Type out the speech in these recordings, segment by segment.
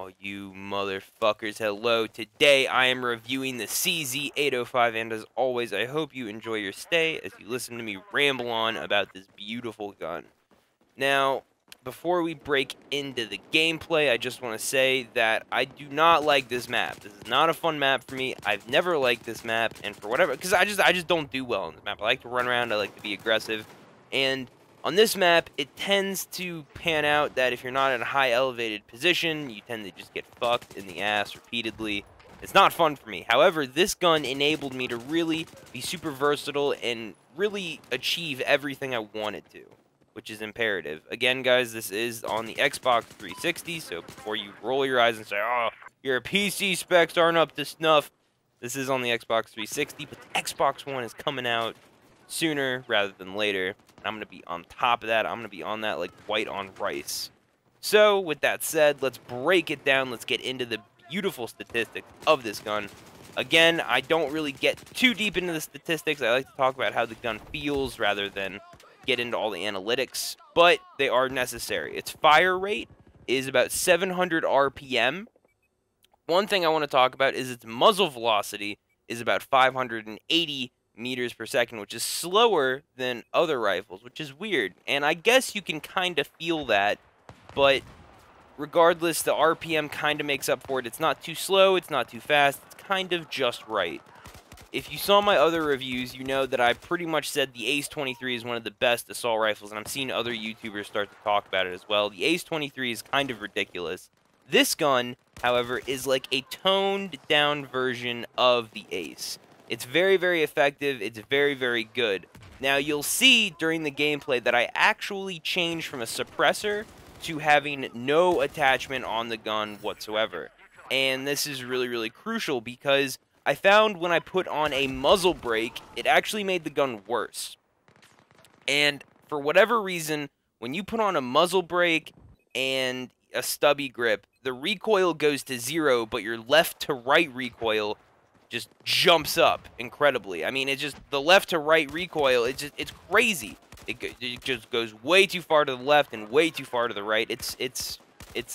Oh, you motherfuckers, hello. Today I am reviewing the CZ-805, and as always, I hope you enjoy your stay as you listen to me ramble on about this beautiful gun. Now, before we break into the gameplay, I just want to say that I do not like this map. This is not a fun map for me. I've never liked this map, and for whatever, because I just don't do well on this map. I like to run around, I like to be aggressive, and on this map, it tends to pan out that if you're not in a high elevated position, you tend to just get fucked in the ass repeatedly. It's not fun for me. However, this gun enabled me to really be super versatile and really achieve everything I wanted to, which is imperative. Again, guys, this is on the Xbox 360, so before you roll your eyes and say, oh, your PC specs aren't up to snuff, this is on the Xbox 360, but the Xbox One is coming out sooner rather than later. I'm going to be on top of that. I'm going to be on that like white on rice. So, with that said, let's break it down. Let's get into the beautiful statistics of this gun. Again, I don't really get too deep into the statistics. I like to talk about how the gun feels rather than get into all the analytics, but they are necessary. Its fire rate is about 700 RPM. One thing I want to talk about is its muzzle velocity is about 580 meters per second, which is slower than other rifles, which is weird. And I guess you can kind of feel that, but regardless, the RPM kind of makes up for it. It's not too slow, it's not too fast, it's kind of just right. If you saw my other reviews, you know that I pretty much said the Ace-23 is one of the best assault rifles, and I'm seeing other YouTubers start to talk about it as well. The Ace-23 is kind of ridiculous. This gun, however, is like a toned-down version of the Ace. It's very, very effective. It's very, very good. Now, you'll see during the gameplay that I actually changed from a suppressor to having no attachment on the gun whatsoever. And this is really, really crucial because I found when I put on a muzzle brake, it actually made the gun worse. And for whatever reason, when you put on a muzzle brake and a stubby grip, the recoil goes to 0, but your left to right recoil just jumps up incredibly. I mean, it's just the left to right recoil. It's crazy. It just goes way too far to the left and way too far to the right. It's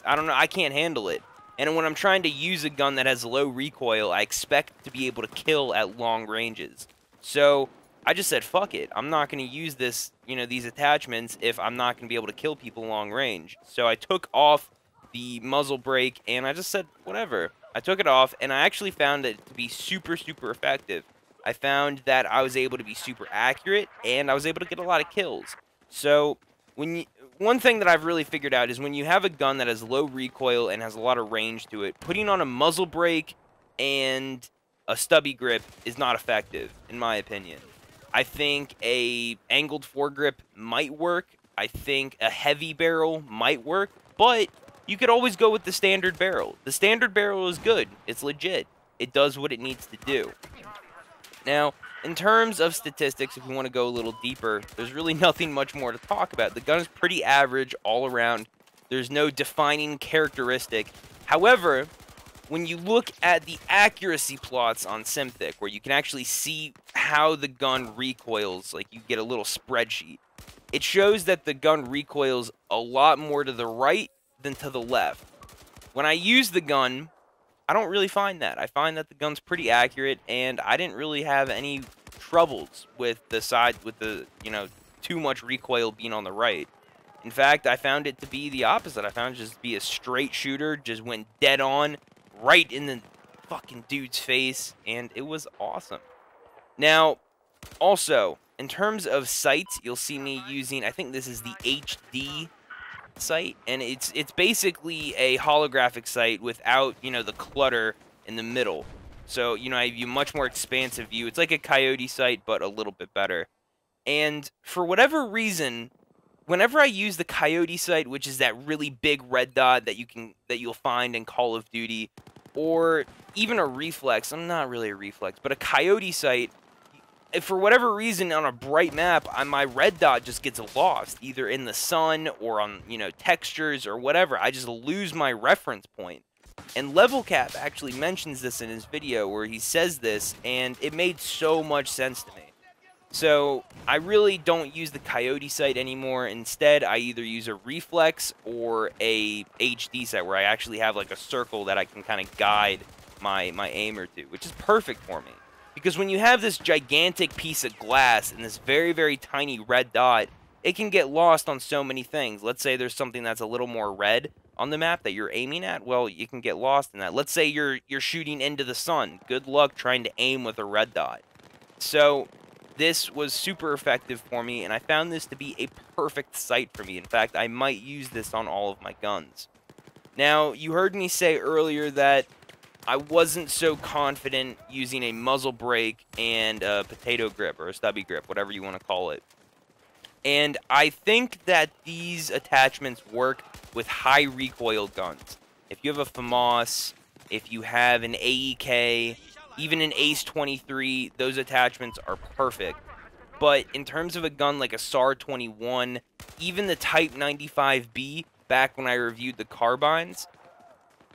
I don't know. I can't handle it. And when I'm trying to use a gun that has low recoil, I expect to be able to kill at long ranges. So I just said, fuck it. I'm not going to use this, these attachments if I'm not going to be able to kill people long range. So I took off the muzzle brake and I just said, whatever. I took it off, and I actually found it to be super, super effective. I found that I was able to be super accurate, and I was able to get a lot of kills. So, one thing that I've really figured out is when you have a gun that has low recoil and has a lot of range to it, putting on a muzzle brake and a stubby grip is not effective, in my opinion. I think a angled foregrip might work. I think a heavy barrel might work, but you could always go with the standard barrel. The standard barrel is good. It's legit. It does what it needs to do. Now, in terms of statistics, if we want to go a little deeper, there's really nothing much more to talk about. The gun is pretty average all around. There's no defining characteristic. However, when you look at the accuracy plots on Simthic, where you can actually see how the gun recoils, like you get a little spreadsheet, it shows that the gun recoils a lot more to the right than to the left. When I use the gun, I don't really find that. I find that the gun's pretty accurate, and I didn't really have any troubles with the side, with the, too much recoil being on the right. In fact, I found it to be the opposite. I found it just to be a straight shooter, just went dead on, right in the fucking dude's face, and it was awesome. Now, also, in terms of sights, you'll see me using, I think this is the HD sight, and it's basically a holographic sight without, the clutter in the middle. So, I have a much more expansive view. It's like a coyote sight, but a little bit better. And for whatever reason, whenever I use the coyote sight, which is that really big red dot that you'll find in Call of Duty, or even a reflex, I'm not really a reflex, but a coyote sight, for whatever reason, on a bright map, my red dot just gets lost, either in the sun or on, textures or whatever. I just lose my reference point. And Level Cap actually mentions this in his video where he says this, and it made so much sense to me. So I really don't use the coyote sight anymore. Instead, I either use a reflex or a HD sight where I actually have like a circle that I can kind of guide my aimer to, which is perfect for me. Because when you have this gigantic piece of glass and this very, very tiny red dot, it can get lost on so many things. Let's say there's something that's a little more red on the map that you're aiming at. Well, you can get lost in that. Let's say you're shooting into the sun. Good luck trying to aim with a red dot. So this was super effective for me, and I found this to be a perfect sight for me. In fact, I might use this on all of my guns. Now, you heard me say earlier that I wasn't so confident using a muzzle brake and a potato grip, or a stubby grip, whatever you want to call it. And I think that these attachments work with high recoil guns. If you have a FAMAS, if you have an AEK, even an ACE-23, those attachments are perfect. But in terms of a gun like a SAR-21, even the Type 95B, back when I reviewed the carbines,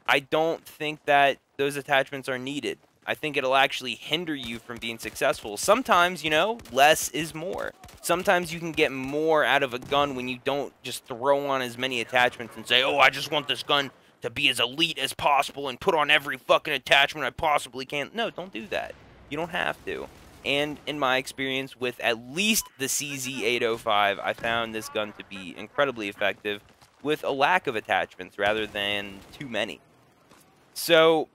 I don't think that those attachments are needed. I think it'll actually hinder you from being successful. Sometimes, you know, less is more. Sometimes you can get more out of a gun when you don't just throw on as many attachments and say, oh, I just want this gun to be as elite as possible and put on every fucking attachment I possibly can. No, don't do that. You don't have to. And in my experience with at least the CZ-805, I found this gun to be incredibly effective with a lack of attachments rather than too many. So,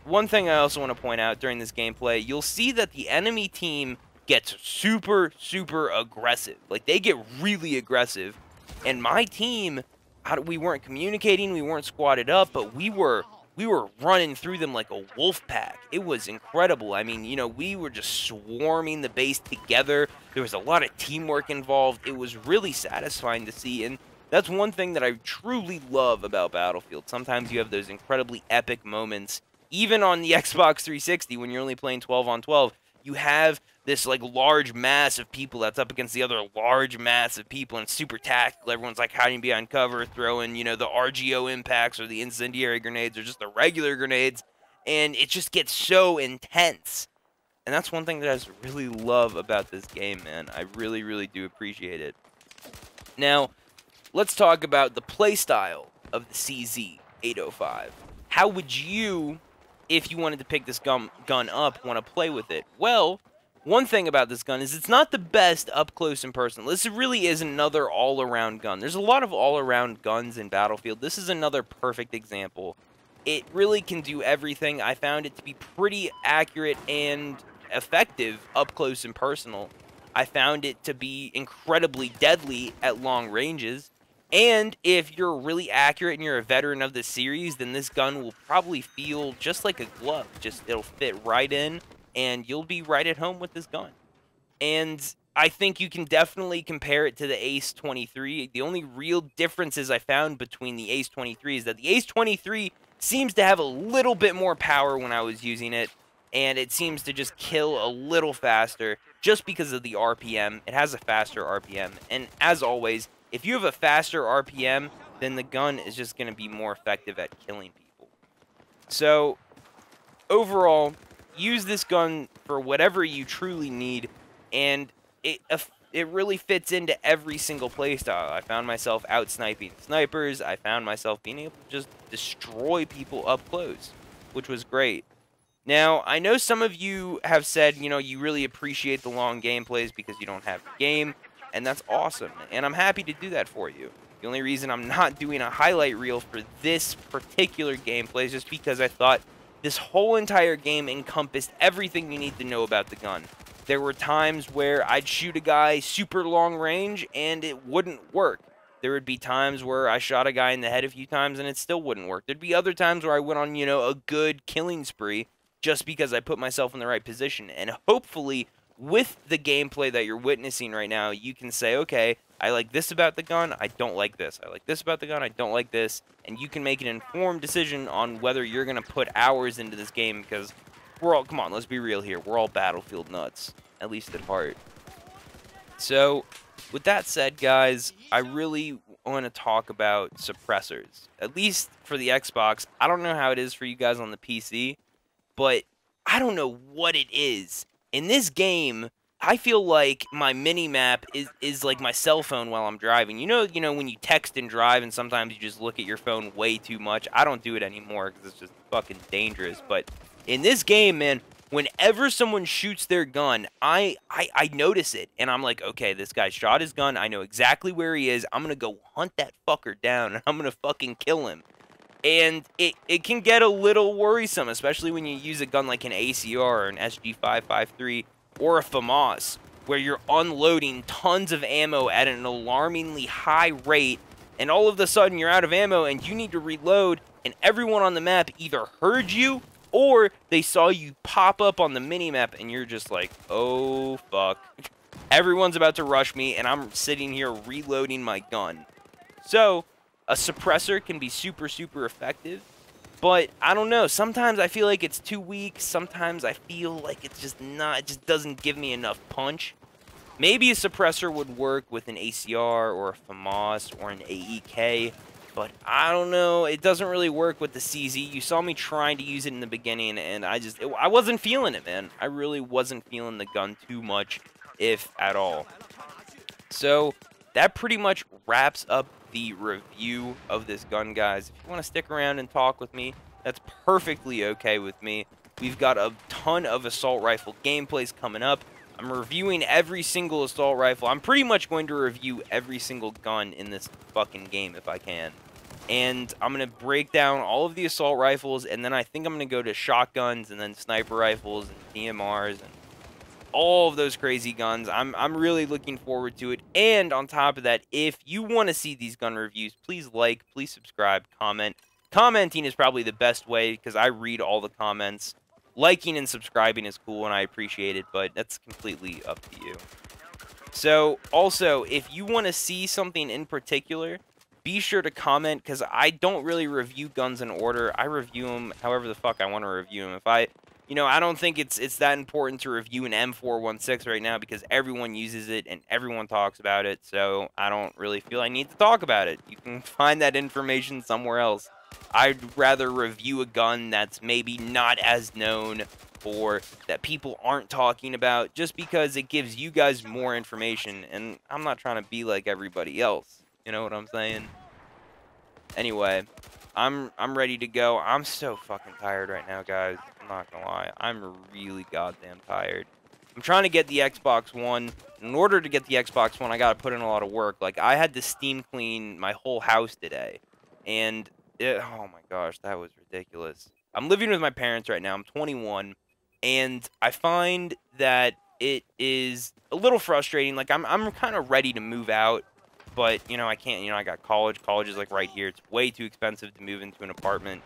one thing I also want to point out during this gameplay, you'll see that the enemy team gets super, super aggressive. Like, they get really aggressive. And my team, we weren't communicating, we weren't squatted up, but we were running through them like a wolf pack. It was incredible. I mean, you know, we were just swarming the base together. There was a lot of teamwork involved. It was really satisfying to see, and that's one thing that I truly love about Battlefield. Sometimes you have those incredibly epic moments. Even on the Xbox 360, when you're only playing 12 on 12, you have this like large mass of people that's up against the other large mass of people, and it's super tactical. Everyone's like hiding behind cover, throwing, you know, the RGO impacts or the incendiary grenades or just the regular grenades, and it just gets so intense. And that's one thing that I just really love about this game, man. I really, really do appreciate it. Now, let's talk about the playstyle of the CZ-805. How would you, if you wanted to pick this gun up, want to play with it? Well, one thing about this gun is it's not the best up close and personal. This really is another all-around gun. There's a lot of all-around guns in Battlefield. This is another perfect example. It really can do everything. I found it to be pretty accurate and effective up close and personal. I found it to be incredibly deadly at long ranges. And if you're really accurate and you're a veteran of the series, then this gun will probably feel just like a glove. Just, it'll fit right in, and you'll be right at home with this gun. And I think you can definitely compare it to the ACE-23. The only real differences I found between the ACE-23 is that the ACE-23 seems to have a little bit more power when I was using it, and it seems to just kill a little faster just because of the RPM. It has a faster RPM, and as always, if you have a faster RPM, then the gun is just going to be more effective at killing people. So, overall, use this gun for whatever you truly need, and it really fits into every single playstyle. I found myself out-sniping snipers. I found myself being able to just destroy people up close, which was great. Now, I know some of you have said, you know, you really appreciate the long gameplays because you don't have the game, and that's awesome, and I'm happy to do that for you. The only reason I'm not doing a highlight reel for this particular gameplay is just because I thought this whole entire game encompassed everything you need to know about the gun. There were times where I'd shoot a guy super long range and it wouldn't work. There would be times where I shot a guy in the head a few times and it still wouldn't work. There'd be other times where I went on, you know, a good killing spree just because I put myself in the right position. And hopefully, with the gameplay that you're witnessing right now, you can say, okay, I like this about the gun, I don't like this. I like this about the gun, I don't like this. And you can make an informed decision on whether you're going to put hours into this game, because we're all, come on, let's be real here, we're all Battlefield nuts, at least at heart. So, with that said, guys, I really want to talk about suppressors. At least for the Xbox. I don't know how it is for you guys on the PC, but I don't know what it is. In this game, I feel like my mini map is like my cell phone while I'm driving. You know when you text and drive, and sometimes you just look at your phone way too much. I don't do it anymore because it's just fucking dangerous. But in this game, man, whenever someone shoots their gun, I notice it, and I'm like, okay, this guy shot his gun. I know exactly where he is. I'm gonna go hunt that fucker down, and I'm gonna fucking kill him. And it can get a little worrisome, especially when you use a gun like an ACR or an SG-553 or a FAMAS, where you're unloading tons of ammo at an alarmingly high rate, and all of a sudden you're out of ammo and you need to reload, and everyone on the map either heard you or they saw you pop up on the minimap, and you're just like, oh fuck. Everyone's about to rush me, and I'm sitting here reloading my gun. So a suppressor can be super, super effective, but I don't know. Sometimes I feel like it's too weak. Sometimes I feel like it's just not, it just doesn't give me enough punch. Maybe a suppressor would work with an ACR or a FAMAS or an AEK, but I don't know. It doesn't really work with the CZ. You saw me trying to use it in the beginning, and I wasn't feeling it, man. I really wasn't feeling the gun too much, if at all. So that pretty much wraps up the review of this gun, guys. If you want to stick around and talk with me, that's perfectly okay with me. We've got a ton of assault rifle gameplays coming up. I'm reviewing every single assault rifle. I'm pretty much going to review every single gun in this fucking game if I can. And I'm going to break down all of the assault rifles, and then I think I'm going to go to shotguns and then sniper rifles and DMRs and all of those crazy guns. I'm really looking forward to it. And on top of that, if you want to see these gun reviews, please like, please subscribe, comment. Commenting is probably the best way because I read all the comments. Liking and subscribing is cool and I appreciate it, but that's completely up to you. So also, if you want to see something in particular, be sure to comment, because I don't really review guns in order. I review them however the fuck I want to review them. I don't think it's that important to review an M416 right now because everyone uses it and everyone talks about it, so I don't really feel I need to talk about it. You can find that information somewhere else. I'd rather review a gun that's maybe not as known or that people aren't talking about, just because it gives you guys more information, and I'm not trying to be like everybody else. You know what I'm saying? Anyway, I'm ready to go. I'm so fucking tired right now, guys. I'm not gonna lie. I'm really goddamn tired. I'm trying to get the Xbox One. In order to get the Xbox One, I gotta put in a lot of work. Like, I had to steam clean my whole house today. And, oh my gosh, that was ridiculous. I'm living with my parents right now. I'm 21. And I find that it is a little frustrating. Like, I'm kind of ready to move out. But, I can't, I got college. College is, like, right here. It's way too expensive to move into an apartment.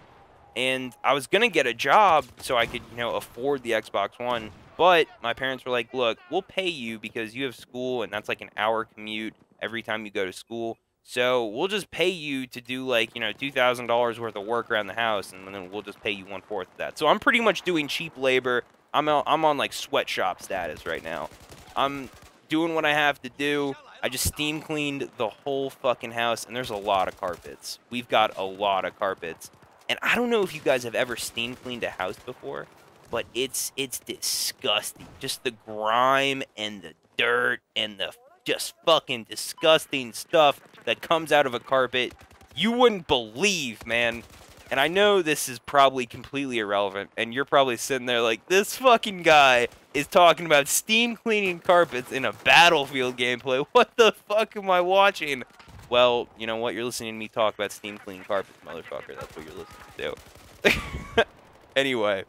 And I was going to get a job so I could, afford the Xbox One. But my parents were like, look, we'll pay you because you have school, and that's, like, an hour commute every time you go to school. So we'll just pay you to do, like, $2,000 worth of work around the house, and then we'll just pay you 1/4 of that. So I'm pretty much doing cheap labor. I'm on, like, sweatshop status right now. I'm doing what I have to do. I just steam cleaned the whole fucking house, and there's a lot of carpets. We've got a lot of carpets. And I don't know if you guys have ever steam cleaned a house before, but it's disgusting. Just the grime and the dirt and the just fucking disgusting stuff that comes out of a carpet. You wouldn't believe, man. And I know this is probably completely irrelevant, and you're probably sitting there like, this fucking guy is talking about steam cleaning carpets in a Battlefield gameplay. What the fuck am I watching? Well, you know what? You're listening to me talk about steam cleaning carpets, motherfucker. That's what you're listening to. Anyway,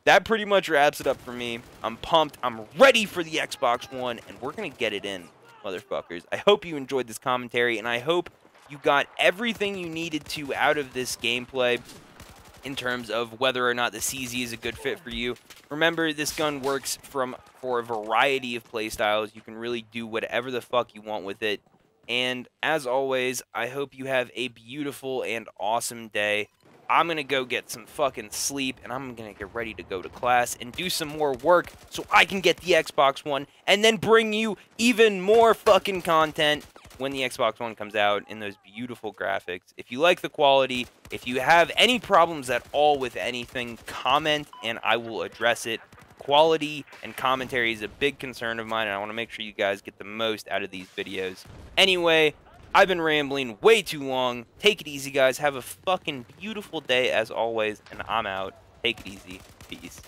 that pretty much wraps it up for me. I'm pumped. I'm ready for the Xbox One, and we're going to get it in, motherfuckers. I hope you enjoyed this commentary, and I hope you got everything you needed to out of this gameplay in terms of whether or not the CZ is a good fit for you. Remember, this gun works for a variety of playstyles. You can really do whatever the fuck you want with it. And as always, I hope you have a beautiful and awesome day. I'm going to go get some fucking sleep, and I'm going to get ready to go to class and do some more work so I can get the Xbox One and then bring you even more fucking content when the Xbox One comes out in those beautiful graphics. If you like the quality, if you have any problems at all with anything, comment and I will address it quality and commentary is a big concern of mine, and I want to make sure you guys get the most out of these videos. Anyway, I've been rambling way too long. Take it easy, guys. Have a fucking beautiful day as always, and I'm out. Take it easy. Peace.